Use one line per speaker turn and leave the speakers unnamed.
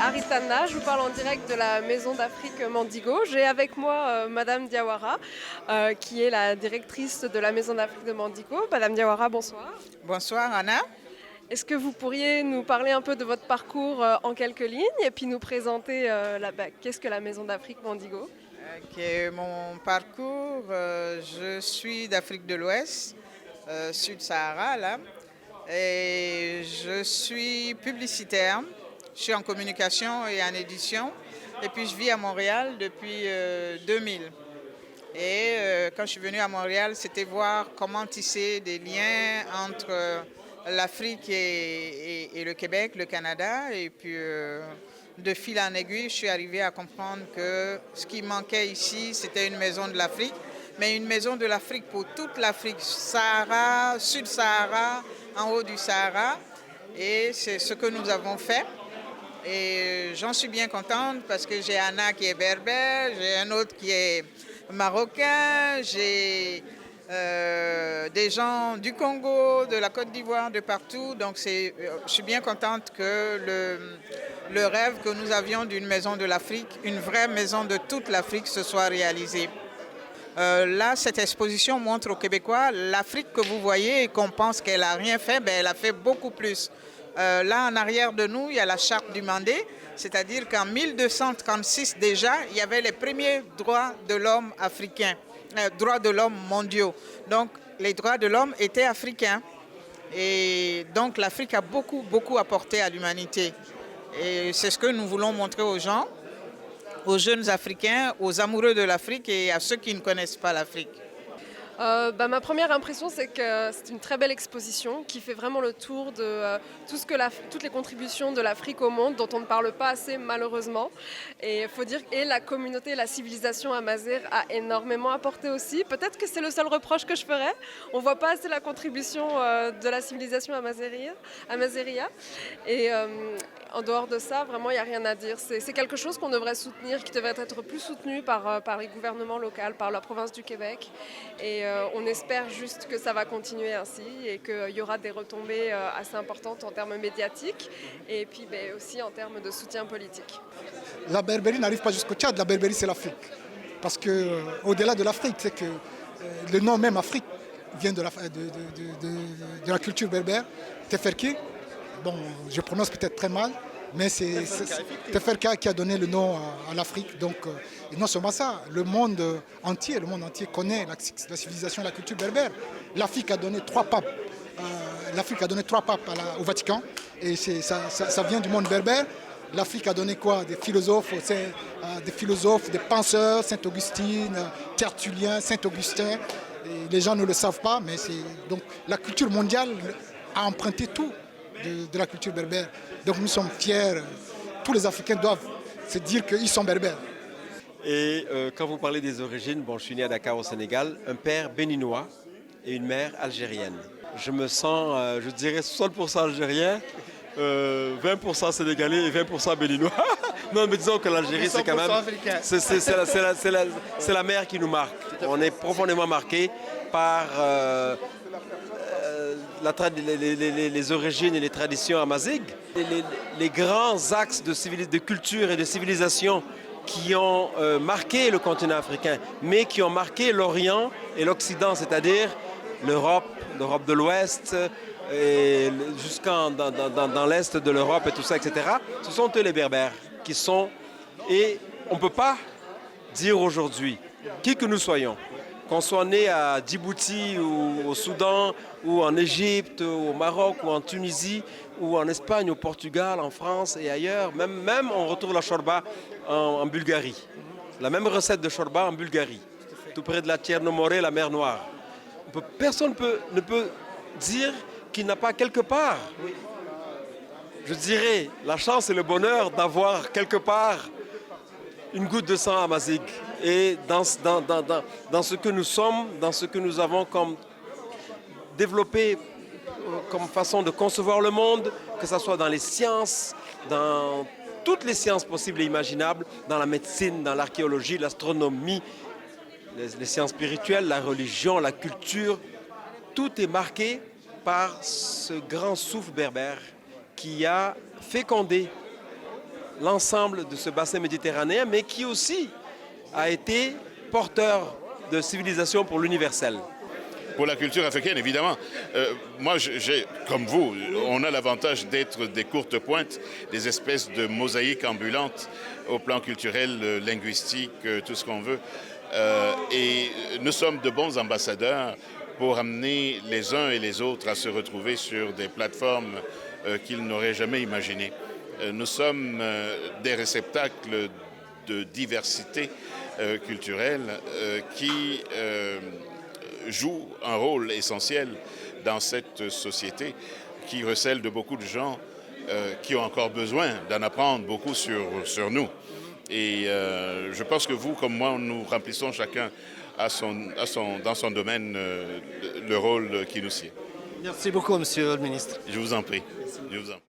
Aritana, je vous parle en direct de la Maison d'Afrique Mandigo. J'ai avec moi Madame Diawara, qui est la directrice de la Maison d'Afrique de Mandigo. Madame Diawara, bonsoir.
Bonsoir Anna.
Est-ce que vous pourriez nous parler un peu de votre parcours en quelques lignes et puis nous présenter qu'est-ce que la Maison d'Afrique Mandigo?
Ok, mon parcours, je suis d'Afrique de l'Ouest, Sud-Sahara là, et je suis publicitaire. Je suis en communication et en édition, et puis je vis à Montréal depuis 2000. Et quand je suis venue à Montréal, c'était voir comment tisser des liens entre l'Afrique et le Québec, le Canada. Et puis, de fil en aiguille, je suis arrivée à comprendre que ce qui manquait ici, c'était une maison de l'Afrique, mais une maison de l'Afrique pour toute l'Afrique, Sahara, Sud-Sahara, en haut du Sahara. Et c'est ce que nous avons fait. Et j'en suis bien contente parce que j'ai Anna qui est berbère, j'ai un autre qui est marocain, j'ai des gens du Congo, de la Côte d'Ivoire, de partout. Donc je suis bien contente que le rêve que nous avions d'une maison de l'Afrique, une vraie maison de toute l'Afrique, se soit réalisé. Là, cette exposition montre aux Québécois l'Afrique que vous voyez et qu'on pense qu'elle n'a rien fait, ben, elle a fait beaucoup plus. Là, en arrière de nous, il y a la charte du Mandé, c'est-à-dire qu'en 1236 déjà, il y avait les premiers droits de l'homme africains, droits de l'homme mondiaux. Donc, les droits de l'homme étaient africains. Et donc, l'Afrique a beaucoup, beaucoup apporté à l'humanité. Et c'est ce que nous voulons montrer aux gens, aux jeunes Africains, aux amoureux de l'Afrique et à ceux qui ne connaissent pas l'Afrique.
Ma première impression, c'est que c'est une très belle exposition qui fait vraiment le tour de toutes les contributions de l'Afrique au monde dont on ne parle pas assez malheureusement. Et il faut dire que la communauté, la civilisation amazigh a énormément apporté aussi. Peut-être que c'est le seul reproche que je ferais. On ne voit pas assez la contribution de la civilisation amazigh. Et en dehors de ça, vraiment, il n'y a rien à dire. C'est quelque chose qu'on devrait soutenir, qui devrait être plus soutenu par les gouvernements locaux, par la province du Québec. Et on espère juste que ça va continuer ainsi et qu'il y aura des retombées assez importantes en termes médiatiques et puis aussi en termes de soutien politique.
La Berbérie n'arrive pas jusqu'au Tchad, la Berbérie c'est l'Afrique. Parce que au-delà de l'Afrique, c'est que le nom même Afrique vient de la culture berbère, Teferke. Bon, je prononce peut-être très mal, mais c'est Teferka qui a donné le nom à l'Afrique. Donc, et non seulement ça, le monde entier connaît la civilisation et la culture berbère. L'Afrique a donné trois papes. Au Vatican, et ça vient du monde berbère. L'Afrique a donné quoi? Des philosophes, des penseurs, Saint-Augustine, Tertullien, Saint-Augustin. Et les gens ne le savent pas, mais donc la culture mondiale a emprunté tout de la culture berbère. Donc nous sommes fiers, tous les Africains doivent se dire qu'ils sont berbères.
Et quand vous parlez des origines, je suis né à Dakar au Sénégal, un père béninois et une mère algérienne. Je me sens, je dirais 60% algérien, 20% sénégalais et 20% béninois. Non, mais disons que l'Algérie, c'est quand même... C'est la mer qui nous marque. On est profondément marqué par les origines et les traditions amazighes. Les grands axes de culture et de civilisation qui ont marqué le continent africain, mais qui ont marqué l'Orient et l'Occident, c'est-à-dire l'Europe de l'Ouest, et dans l'Est de l'Europe et tout ça, etc. Ce sont eux les Berbères qui sont... Et on ne peut pas dire aujourd'hui, qui que nous soyons, qu'on soit né à Djibouti ou au Soudan ou en Égypte ou au Maroc ou en Tunisie ou en Espagne, au Portugal, en France et ailleurs, même on retrouve la shorba en Bulgarie. La même recette de shorba en Bulgarie, tout près de la Tchernomoré, la mer Noire. Personne ne peut dire qu'il n'a pas quelque part, je dirais, la chance et le bonheur d'avoir quelque part une goutte de sang amazigh. Et dans ce que nous sommes, dans ce que nous avons comme développé comme façon de concevoir le monde, que ce soit dans les sciences, dans toutes les sciences possibles et imaginables, dans la médecine, dans l'archéologie, l'astronomie, les sciences spirituelles, la religion, la culture, tout est marqué par ce grand souffle berbère qui a fécondé l'ensemble de ce bassin méditerranéen, mais qui aussi a été porteur de civilisation pour l'universel.
Pour la culture africaine, évidemment. Moi, comme vous, on a l'avantage d'être des courtes pointes, des espèces de mosaïques ambulantes au plan culturel, linguistique, tout ce qu'on veut. Et nous sommes de bons ambassadeurs pour amener les uns et les autres à se retrouver sur des plateformes qu'ils n'auraient jamais imaginées. Nous sommes des réceptacles de diversité culturelle qui joue un rôle essentiel dans cette société qui recèle de beaucoup de gens qui ont encore besoin d'en apprendre beaucoup sur nous. Et je pense que vous, comme moi, nous remplissons chacun dans son domaine le rôle qui nous sied.
Merci beaucoup, Monsieur le Ministre.
Je vous en prie. Je vous en prie.